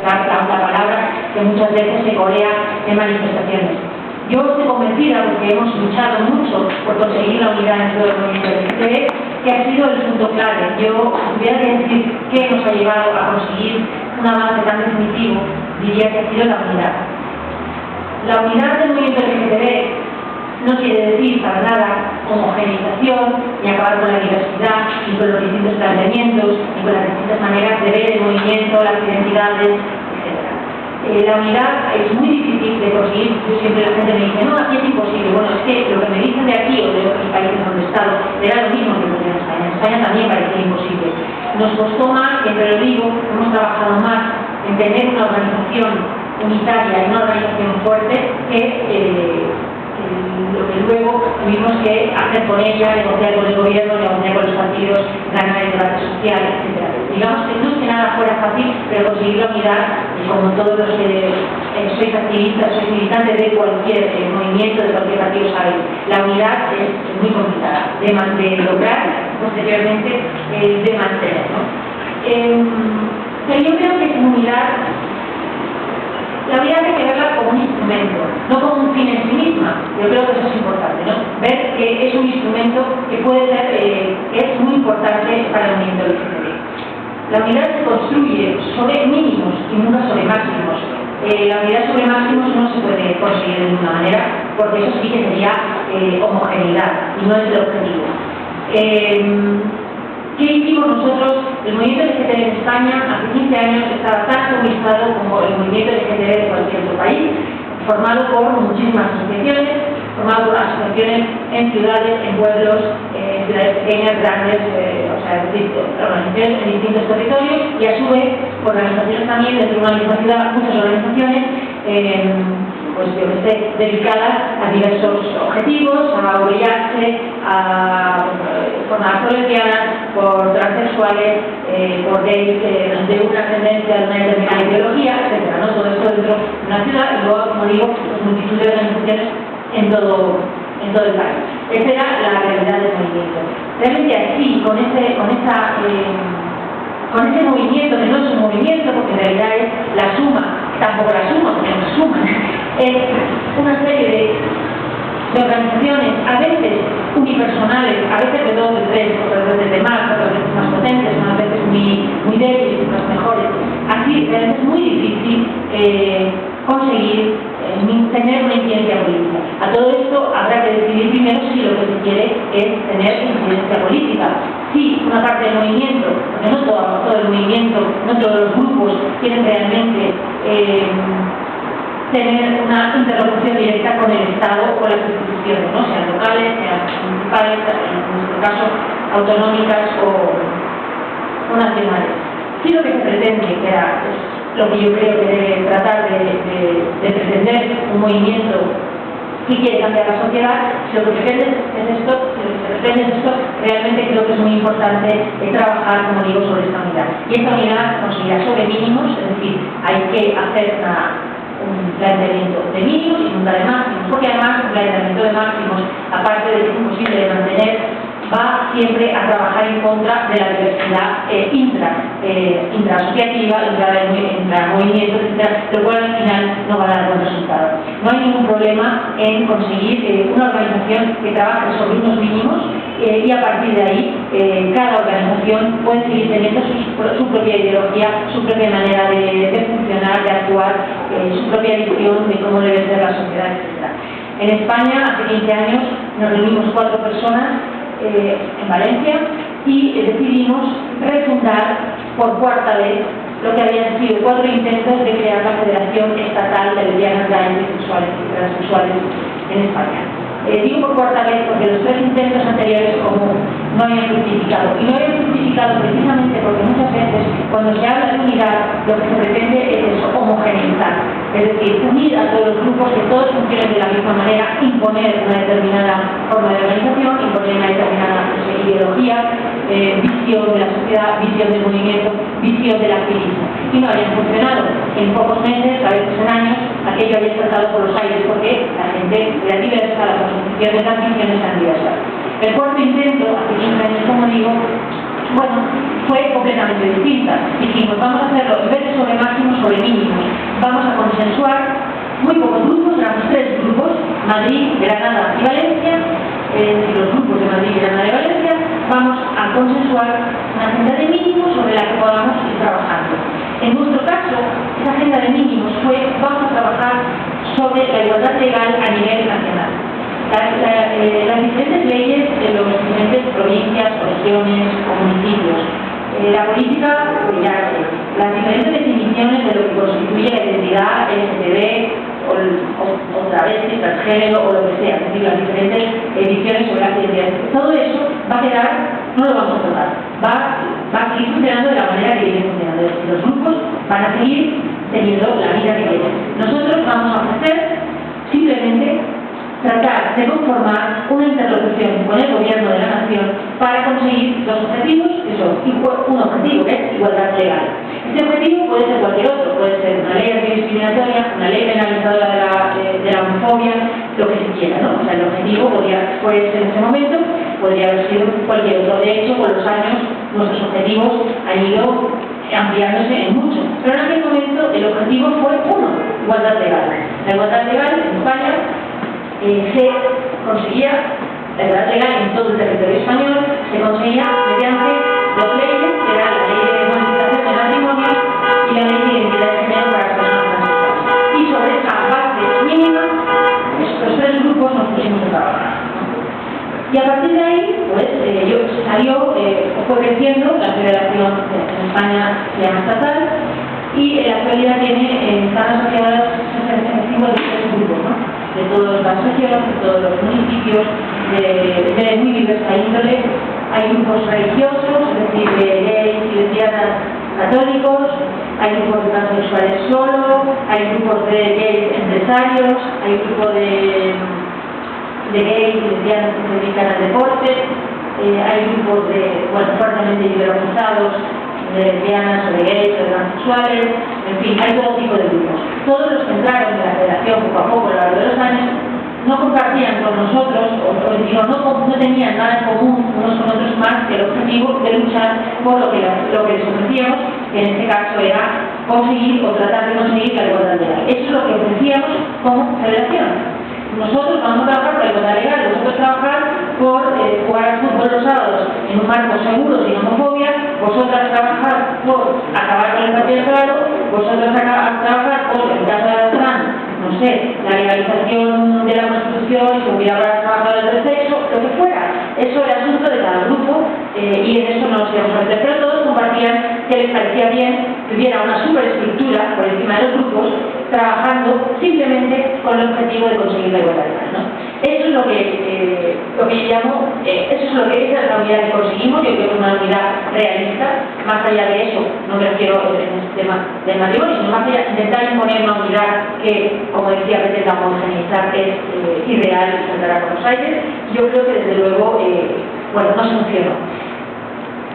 la palabra que muchas veces se corea en manifestaciones. Yo estoy convencida, porque hemos luchado mucho por conseguir la unidad en todo el movimiento LGTB, que ha sido el punto clave. Yo, si tuviera que decir qué nos ha llevado a conseguir un avance tan definitivo, diría que ha sido la unidad. La unidad del movimiento LGTB no quiere decir para nada homogeneización, ni acabar con la diversidad, ni con los distintos planteamientos, ni con las distintas maneras de ver el movimiento, las identidades, etc. La unidad es muy difícil de conseguir. Yo siempre la gente me dice, no, aquí es imposible. Bueno, es que lo que me dicen de aquí o de otros países donde he estado era lo mismo que en España. En España también parecía imposible. Nos costó más, siempre lo digo, hemos trabajado más en tener una organización unitaria y una organización fuerte que lo que luego tuvimos que hacer con ella, negociar con el gobierno, negociar con los partidos, ganar el debate social, etc. Digamos que no es que nada fuera fácil, pero conseguir la unidad, como todos los que sois activistas, sois militantes de cualquier movimiento, de cualquier partido, sabéis, la unidad es muy complicada de lograr, posteriormente de mantener, ¿no? Pero yo creo que sin unidad, la unidad hay que verla como un instrumento, no como un fin en sí misma. Yo creo que eso es importante, ¿no? Ver que es un instrumento que puede ser, que es muy importante para el movimiento LGTB. La unidad se construye sobre mínimos y nunca sobre máximos. La unidad sobre máximos no se puede conseguir de ninguna manera, porque eso sí que sería homogeneidad y no es el objetivo. ¿Qué hicimos nosotros? El movimiento LGTB en España hace 15 años estaba tan comunizado como el movimiento LGTB de cualquier otro país, formado por muchísimas asociaciones, formado por asociaciones en ciudades, en pueblos, en ciudades pequeñas, grandes, o sea, organizaciones en distintos territorios, y a su vez organizaciones también dentro de una misma ciudad, muchas organizaciones pues yo que sé, dedicadas a diversos objetivos, a VIH, a jornadas colegiadas, por transexuales, por gays de una tendencia, de una determinada ideología, etc. ¿no? Todo esto dentro de una ciudad y luego, como digo, pues multitud de organizaciones en todo el país. Esa era la realidad del movimiento. Realmente así, con ese movimiento, que no es un movimiento, porque en realidad es la suma, tampoco la suma, porque no es suma, es una serie de organizaciones, a veces unipersonales, a veces de 2, de 3, otras veces de más, otras veces más potentes, unas veces muy débiles, otras mejores. Así, realmente es muy difícil conseguir tener una incidencia política. A todo esto habrá que decidir primero si lo que se quiere es tener incidencia política. Si una parte del movimiento, porque no todo el movimiento, no todos los grupos quieren realmente tener una interlocución directa con el Estado o con las instituciones, ¿no? Sean locales, sean municipales, en nuestro caso autonómicas o nacionales. Si lo que se pretende, que era lo que yo creo que debe tratar de pretender un movimiento que quiere cambiar la sociedad, si lo que pretende es esto, realmente creo que es muy importante trabajar, como digo, sobre esta unidad. Y esta unidad conseguirá sobre mínimos, es decir, hay que hacer un planteamiento de mínimos y nunca de máximos, porque además un planteamiento de máximos, aparte de que es imposible de mantener, va siempre a trabajar en contra de la diversidad intraasociativa, intramovimientos, etc., lo cual al final no va a dar buen resultado. No hay ningún problema en conseguir una organización que trabaje sobre unos mínimos y a partir de ahí cada organización puede seguir teniendo su propia ideología, su propia manera de funcionar, de actuar, su propia visión de cómo debe ser la sociedad, etc. En España, hace 15 años, nos reunimos 4 personas en Valencia y decidimos refundar por 4ª vez lo que habían sido 4 intentos de crear la Federación Estatal de Lesbianas, Gays, Bisexuales y Transexuales en España. Digo por 4ª vez porque los 3 intentos anteriores como no habían fructificado. Y no habían fructificado precisamente porque muchas veces cuando se habla de unidad lo que se pretende es eso, homogeneizar. Es decir, unir a todos los grupos, que todos funcionen de la misma manera, imponer una determinada forma de organización, imponer una determinada ideología, visión de la sociedad, visión del movimiento, visión del activismo. Y no habían funcionado. En pocos meses, a veces en años, aquello había saltado por los aires porque la gente era diversa, las posiciones, las visiones eran diversas. El 4º intento, hace 15 años, como digo, bueno, fue completamente distinta. Dijimos, vamos a hacerlo en vez de sobre máximos, sobre mínimos. Vamos a consensuar muy pocos grupos, éramos 3 grupos, Madrid, Granada y Valencia, los grupos de Madrid, Granada y Valencia, vamos a consensuar una agenda de mínimos sobre la que podamos ir trabajando. En nuestro caso, esa agenda de mínimos fue, vamos a trabajar sobre la igualdad legal a nivel nacional. Las diferentes leyes de las diferentes provincias, regiones o municipios, la política, pues ya las diferentes definiciones de lo que constituye la identidad LGTB o travesti, transgénero o lo que sea, es decir, las diferentes ediciones sobre las identidades. Todo eso va a quedar, no lo vamos a tocar, va a seguir funcionando de la manera que viene funcionando. Es decir, los grupos van a seguir teniendo la vida que tienen. Nosotros vamos a ofrecer simplemente tratar de conformar una interlocución con el gobierno de la nación para conseguir dos objetivos, que son un objetivo que es igualdad legal. Este objetivo puede ser cualquier otro, puede ser una ley antidiscriminatoria, una ley penalizadora de la homofobia, lo que se quiera, ¿no? O sea, el objetivo puede ser en ese momento, podría haber sido cualquier otro. De hecho, con los años nuestros objetivos han ido ampliándose en mucho, pero en aquel momento el objetivo fue uno, igualdad legal. La igualdad legal en España se conseguía, la igualdad legal en todo el territorio español se conseguía mediante dos leyes, que era la ley de modificación del matrimonio y la ley de identidad de género para las personas transexuales. Y sobre esa base mínima, estos 3 grupos nos pusimos a trabajar. Y a partir de ahí, pues, fue creciendo la federación en España, se llama estatal, y en la actualidad están asociadas 53 grupos, ¿no? De todas las regiones, de todos los municipios, de muy diversa índole. Hay grupos religiosos, es decir, de gays y lesbianas católicos, hay grupos de transexuales solo, hay grupos de gays empresarios, hay grupos de gays y lesbianas que se dedican al deporte, hay grupos fuertemente liberalizados, de lesbianas o de gays o de transexuales, en fin, hay todo tipo de grupos. Todos los que entraron en la federación poco a poco a lo largo de los años no compartían con nosotros, no tenían nada en común unos con otros más que el objetivo de luchar por lo que les ofrecíamos, que en este caso era conseguir o tratar de conseguir la igualdad legal. Eso es lo que ofrecíamos como federación. Nosotros vamos a trabajar por la igualdad legal, vosotros trabajar por jugar al fútbol los sábados en un marco seguro, sin homofobia, vosotras trabajar por acabar con el patriarcado, vosotros trabajar por, en el caso de la trans, no sé, la legalización de la prostitución y que hubiera para trabajadores del sexo, lo que fuera. Eso era asunto de cada grupo y en eso no nos íbamos a meter, pero todos compartían que les parecía bien que hubiera una superestructura por encima de los grupos trabajando simplemente con el objetivo de conseguir la igualdad legal, ¿no? Eso es lo que yo llamo, esa es la unidad que conseguimos. Yo creo que es una unidad realista. Más allá de eso, no me refiero en este tema del matrimonio, sino más allá de intentar imponer una unidad que, como decía, pretenda homogeneizar, es irreal y saltará por los aires. Yo creo que desde luego, no se funcionó.